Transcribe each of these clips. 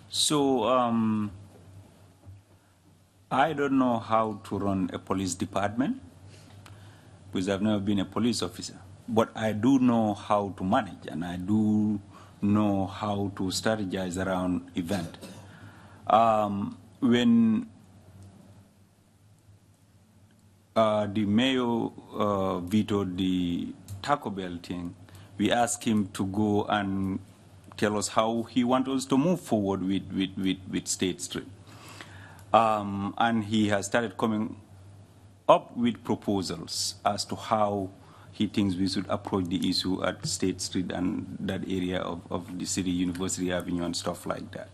So I don't know how to run a police department because I've never been a police officer. But I do know how to manage, and I do know how to strategize around event. When the mayor vetoed the Taco Bell thing, we asked him to go and tell us how he wants us to move forward with State Street. And he has started coming up with proposals as to how he thinks we should approach the issue at State Street and that area of the city, University Avenue and stuff like that.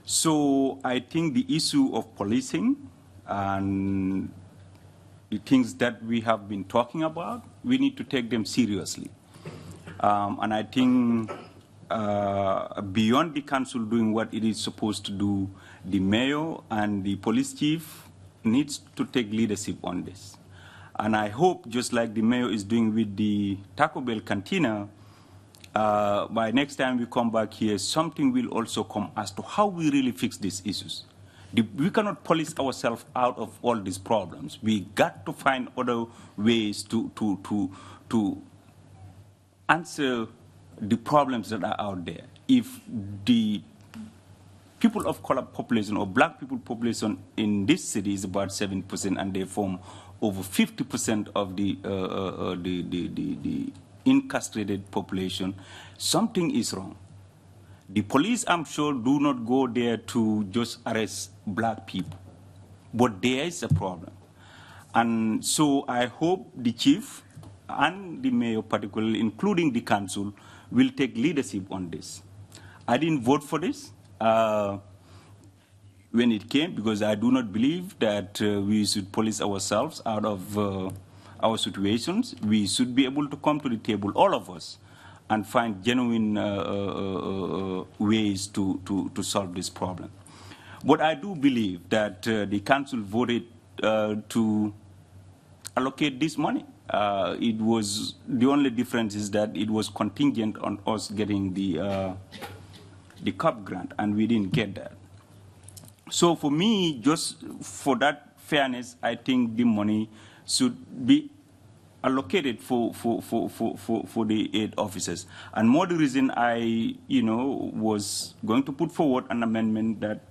So I think the issue of policing and the things that we have been talking about, we need to take them seriously. And I think beyond the council doing what it is supposed to do, the mayor and the police chief needs to take leadership on this. And I hope, just like the mayor is doing with the Taco Bell Cantina, by next time we come back here, something will also come as to how we really fix these issues. We cannot police ourselves out of all these problems. We got to find other ways to answer the problems that are out there. If the people of color population or black people population in this city is about 7% and they form over 50% of the incarcerated population, something is wrong. The police, I'm sure, do not go there to just arrest black people, but there is a problem. And so I hope the chief and the mayor particularly, including the council, will take leadership on this. I didn't vote for this when it came because I do not believe that we should police ourselves out of our situations. We should be able to come to the table, all of us, and find genuine ways to solve this problem. But I do believe that the council voted to allocate this money. It was, the only difference is that it was contingent on us getting the CUP grant, and we didn't get that. So for me, just for that fairness, I think the money should be allocated for the 8 officers. And more the reason I, was going to put forward an amendment that,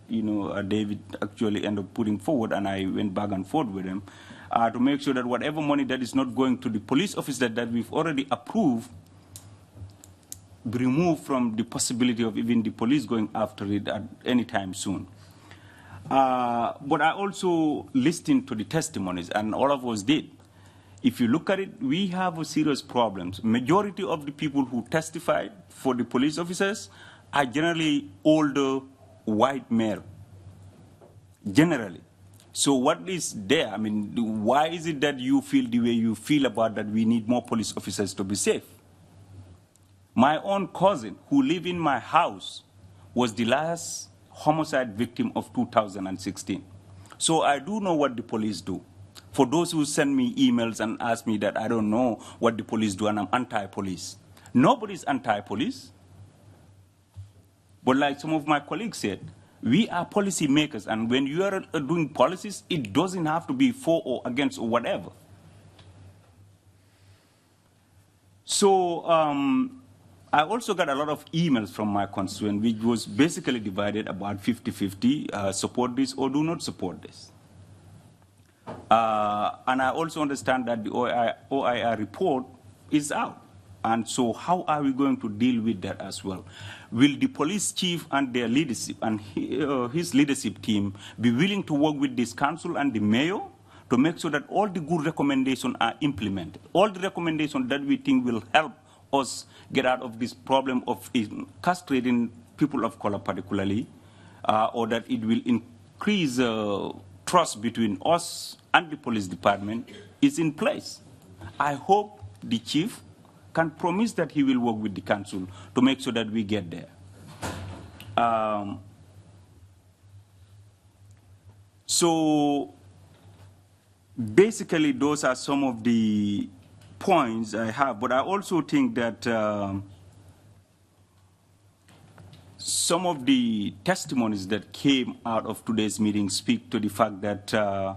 David actually ended up putting forward, and I went back and forth with him, to make sure that whatever money that is not going to the police officer that we've already approved be removed from the possibility of even the police going after it at any time soon. But I also listened to the testimonies, and all of us did. If you look at it, we have a serious problems. Majority of the people who testified for the police officers are generally older white male, generally. So what is there? I mean, why is it that you feel the way you feel about that we need more police officers to be safe? My own cousin, who lived in my house, was the last homicide victim of 2016. So I do know what the police do. For those who send me emails and ask me that I don't know what the police do and I'm anti-police. Nobody's anti-police. But like some of my colleagues said, we are policy makers, and when you are doing policies, it doesn't have to be for or against or whatever. So I also got a lot of emails from my constituent, which was basically divided about 50-50, support this or do not support this. And I also understand that the OIR report is out. And so how are we going to deal with that as well? Will the police chief and their leadership and his leadership team be willing to work with this council and the mayor to make sure that all the good recommendations are implemented? All the recommendations that we think will help us get out of this problem of castrating people of color particularly, or that it will increase trust between us and the police department is in place. I hope the chief can promise that he will work with the council to make sure that we get there. So basically those are some of the points I have, but I also think that some of the testimonies that came out of today's meeting speak to the fact that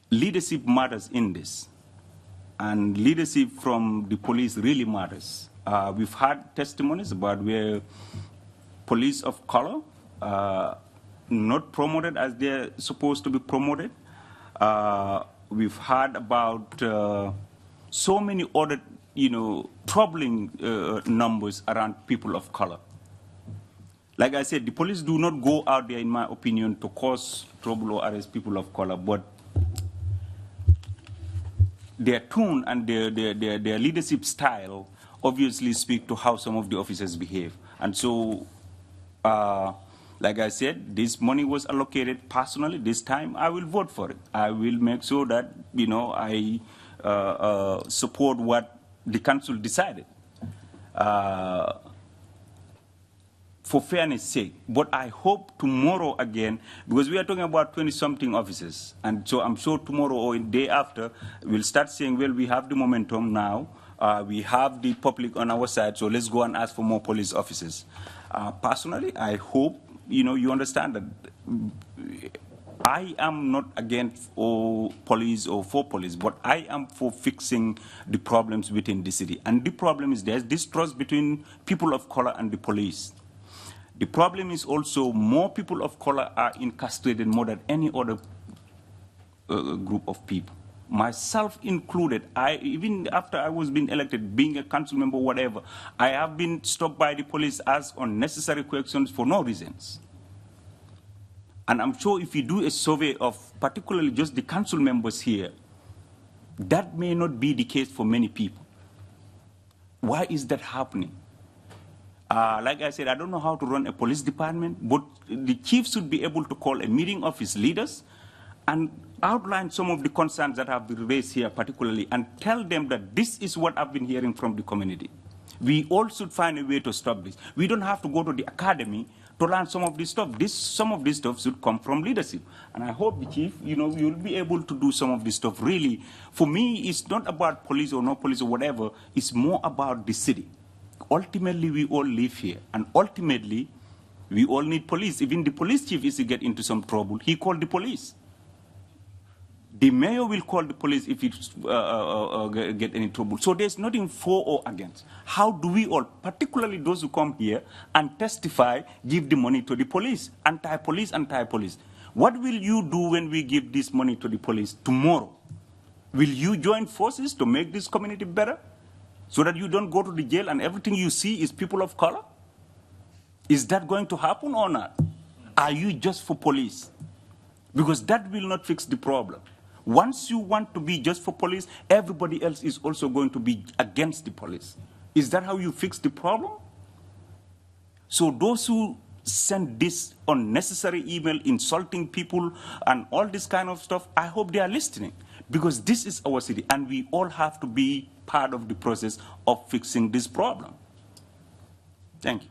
leadership matters in this. And leadership from the police really matters. We've had testimonies about where police of color not promoted as they're supposed to be promoted. We've heard about so many other, troubling numbers around people of color. Like I said, the police do not go out there, in my opinion, to cause trouble or arrest people of color, but their tone and their leadership style obviously speak to how some of the officers behave. And so, like I said, this money was allocated personally. This time, I will vote for it. I will make sure that, I support what the council decided. For fairness sake, but I hope tomorrow again, because we are talking about 20-something officers, and so I'm sure tomorrow or the day after, we'll start saying, well, we have the momentum now, we have the public on our side, so let's go and ask for more police officers. Personally, I hope, you understand that I am not against all police or for police, but I am for fixing the problems within the city. And the problem is there's distrust between people of color and the police. The problem is also more people of color are incarcerated more than any other group of people. Myself included, even after I was being elected, being a council member, whatever, I have been stopped by the police as unnecessary questions for no reasons. And I'm sure if you do a survey of particularly just the council members here, that may not be the case for many people. Why is that happening? Like I said, I don't know how to run a police department, but the chief should be able to call a meeting of his leaders and outline some of the concerns that have been raised here particularly and tell them that this is what I've been hearing from the community. We all should find a way to stop this. We don't have to go to the academy to learn some of this stuff. Some of this stuff should come from leadership. And I hope the chief, you'll be able to do some of this stuff. Really, for me, it's not about police or no police or whatever. It's more about the city. Ultimately, we all live here, and ultimately, we all need police. Even the police chief is to get into some trouble, he called the police. The mayor will call the police if he get any trouble. So there's nothing for or against. How do we all, particularly those who come here and testify, give the money to the police? Anti-police, anti-police. What will you do when we give this money to the police tomorrow? Will you join forces to make this community better? So that you don't go to the jail and everything you see is people of color? Is that going to happen or not? Are you just for police? Because that will not fix the problem. Once you want to be just for police, everybody else is also going to be against the police. Is that how you fix the problem? So those who send this unnecessary email insulting people and all this kind of stuff, I hope they are listening. Because this is our city, and we all have to be part of the process of fixing this problem. Thank you.